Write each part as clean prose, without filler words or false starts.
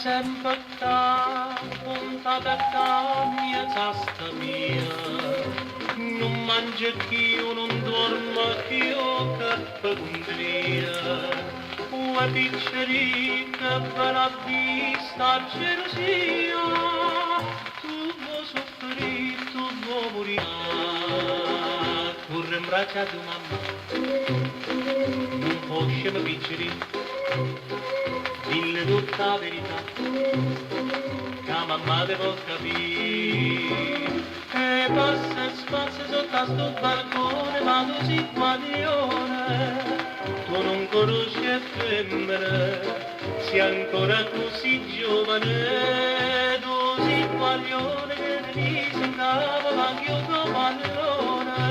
sempre qua, puntata qua, mia testa mia. Non mangia più, non dormo più, che pecuntria. Ue piccerita per la vista gelosia. Tu vuoi soffrire, tu vuoi morire. Corre in braccia a tua mamma, non può scema piccerita. Dille tutta la verità, che mamma te può capire. E passa e spazza sotto a sto balcone, ma tu sei guaglione, tu non conosci le femmine, sei ancora così giovane, tu sei guaglione che mi sembrava ma io tuo pallone,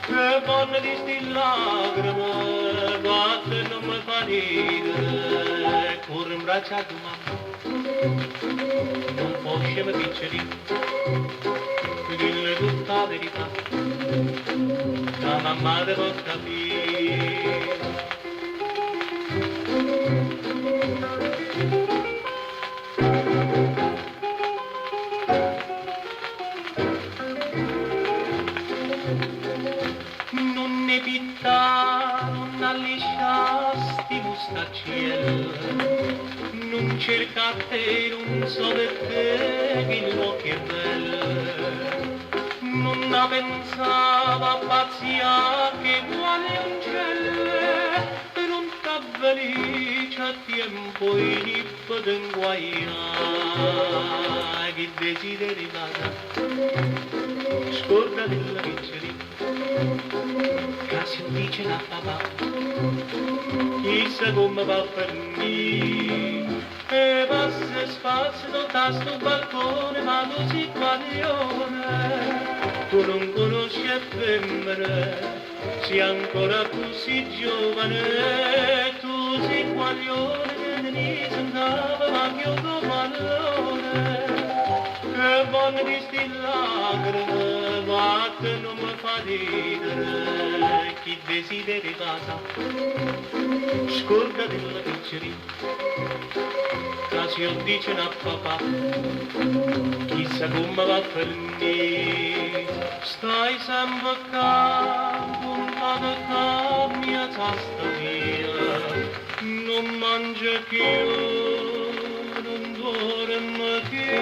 che bonne di sti lacrime, guarda e non mi fa ridere, corre in braccia a tua mamma, non può scema piccerita. Dille tutta la verità, la mamma te può capire. Non ne pittà, non allisciasti mustaccielle, non cerca a te, non so perché che l'occhio è bello. Non la pensava pazzia che vuole un cielo per un t'avvelice a tempo in ippo d'inguaia che desideri vada scorda della pizzeria che si dice la papà chissà come va per me e passa e spazio da sto balcone ma tu sei guaglione. Tu non conosci le femmine, sei ancora così giovane, tu sei guaglione che ne sembrava ma io tuo pallone, che bonne di sti lacrime, vatte non mi fa ridere, chi desideri casa, scorda della pizzeria. Io dice a papà, chissà come va per me, stai sempre qua, puntata qua, mia testa mia, non mangia più, non dorme più.